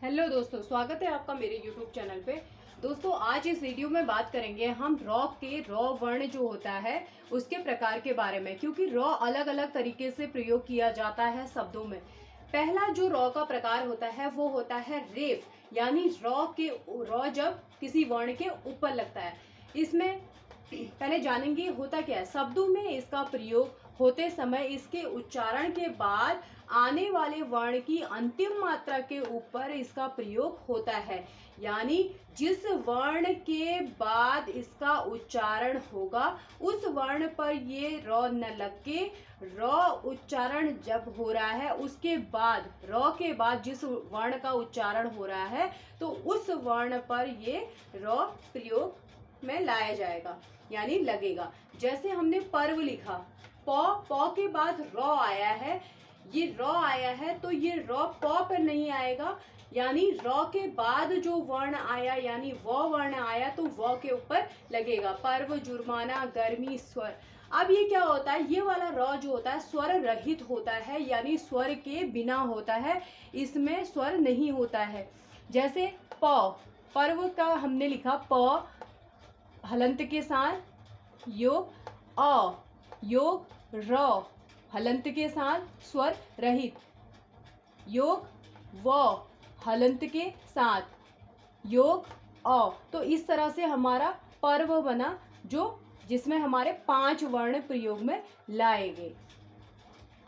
Hello दोस्तों, स्वागत है आपका मेरे YouTube चैनल पे। दोस्तों, आज इस वीडियो में बात करेंगे हम रॉ के रॉ वर्ण जो होता है उसके प्रकार के बारे में, क्योंकि रॉ अलग अलग तरीके से प्रयोग किया जाता है शब्दों में। पहला जो रॉ का प्रकार होता है वो होता है रेफ, यानी रॉ जब किसी वर्ण के ऊपर लगता है। इसमें पहले जानेंगे होता क्या है। शब्दों में इसका प्रयोग होते समय इसके उच्चारण के बाद आने वाले वर्ण की अंतिम मात्रा के ऊपर इसका प्रयोग होता है, यानी जिस वर्ण के बाद इसका उच्चारण होगा उस वर्ण पर ये रॉ न लग के रॉ उच्चारण जब हो रहा है उसके बाद रॉ के बाद जिस वर्ण का उच्चारण हो रहा है तो उस वर्ण पर ये रॉ प्रयोग में लाया जाएगा, यानी लगेगा। जैसे हमने पर्व लिखा, पौ के बाद रॉ आया है, ये रॉ आया है तो ये रॉ पौ पर नहीं आएगा, यानी रॉ के बाद जो वर्ण आया यानी वो वर्ण आया तो वो के ऊपर लगेगा। पर्व, जुर्माना, गर्मी, स्वर। अब ये क्या होता है, ये वाला रॉ जो होता है स्वर रहित होता है, यानी स्वर के बिना होता है, इसमें स्वर नहीं होता है। जैसे पौ, पर्व का हमने लिखा प हलंत के साथ योग, अ योग, र हलंत के साथ स्वर रहित, योग व हलंत के साथ योग अ। तो इस तरह से हमारा पर्व बना, जिसमें हमारे 5 वर्ण प्रयोग में लाए गए।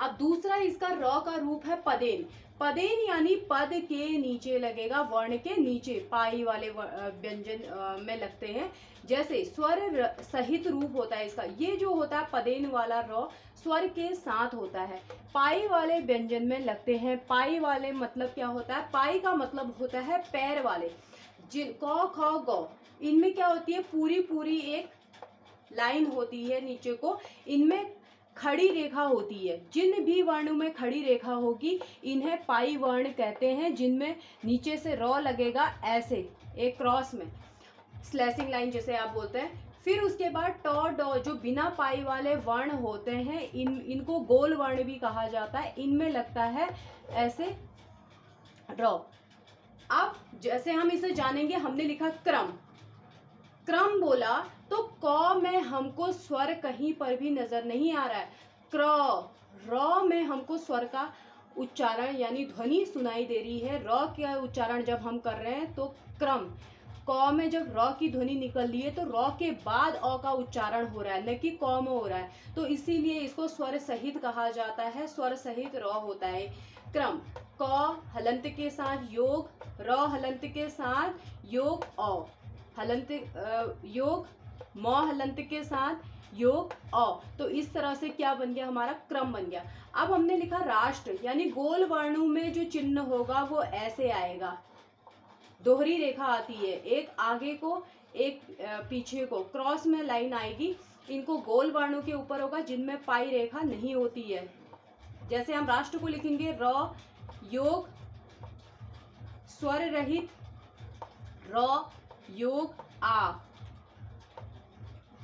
अब दूसरा इसका रॉ का रूप है पदेन। पदेन यानी पद के नीचे लगेगा, वर्ण के नीचे पाई वाले व्यंजन में लगते हैं। जैसे स्वर सहित रूप होता है इसका, ये जो होता है पदेन वाला रॉ स्वर के साथ होता है, पाई वाले व्यंजन में लगते हैं। पाई वाले मतलब क्या होता है, पाई का मतलब होता है पैर वाले। जिन क ख ग, इनमें क्या होती है, पूरी एक लाइन होती है नीचे को, इनमें खड़ी रेखा होती है। जिन भी वर्णों में खड़ी रेखा होगी इन्हें पाई वर्ण कहते हैं, जिनमें नीचे से रॉ लगेगा ऐसे एक क्रॉस में, स्लैशिंग लाइन जैसे आप बोलते हैं। फिर उसके बाद टॉ डॉ जो बिना पाई वाले वर्ण होते हैं, इनको गोल वर्ण भी कहा जाता है, इनमें लगता है ऐसे रॉ। अब जैसे हम इसे जानेंगे, हमने लिखा क्रम। क्रम बोला तो क में हमको स्वर कहीं पर भी नजर नहीं आ रहा है। रॉ में हमको स्वर का उच्चारण यानी ध्वनि सुनाई दे रही है। रॉ का उच्चारण जब हम कर रहे हैं तो क्रम, क में जब रॉ की ध्वनि निकल रही है तो रॉ के बाद अ का उच्चारण हो रहा है, न कि क में हो रहा है, तो इसीलिए इसको स्वर सहित कहा जाता है। स्वर सहित रॉ होता है क्रम। क हलंत के साथ योग, र हलंत के साथ योग अ, हलंत योग, म हलंत के साथ योग अ। तो इस तरह से क्या बन गया, हमारा क्रम बन गया। अब हमने लिखा राष्ट्र, यानी गोल वर्णों में जो चिन्ह होगा वो ऐसे आएगा, दोहरी रेखा आती है, एक आगे को एक पीछे को, क्रॉस में लाइन आएगी। इनको गोल वर्णों के ऊपर होगा जिनमें पाई रेखा नहीं होती है। जैसे हम राष्ट्र को लिखेंगे र योग स्वर रहित र योग आ,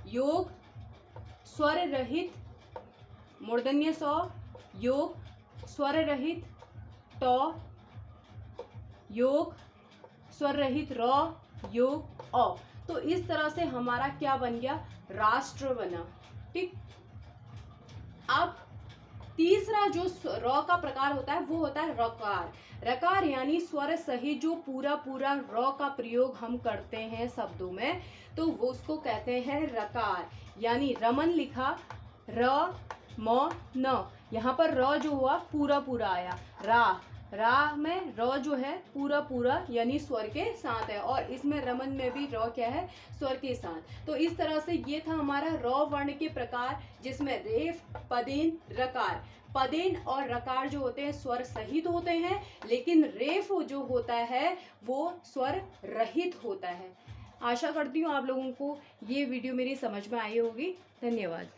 योग स्वर रहित मूर्धन्य स, योग स्वर रहित ट, योग स्वर रहित र, योग अ। तो इस तरह से हमारा क्या बन गया, राष्ट्र बना। ठीक। अब तीसरा जो रॉ का प्रकार होता है वो होता है रकार। रकार यानी स्वर सहित जो पूरा रॉ का प्रयोग हम करते हैं शब्दों में, तो वो उसको कहते हैं रकार। यानी रमन लिखा, र म न, यहाँ पर र जो हुआ पूरा आया, रा में र जो है पूरा यानी स्वर के साथ है, और इसमें रमन में भी र क्या है, स्वर के साथ। तो इस तरह से ये था हमारा रॉ वर्ण के प्रकार, जिसमें रेफ, पदेन, रकार। पदेन और रकार जो होते हैं स्वर सहित होते हैं, लेकिन रेफ जो होता है वो स्वर रहित होता है। आशा करती हूँ आप लोगों को ये वीडियो मेरी समझ में आई होगी। धन्यवाद।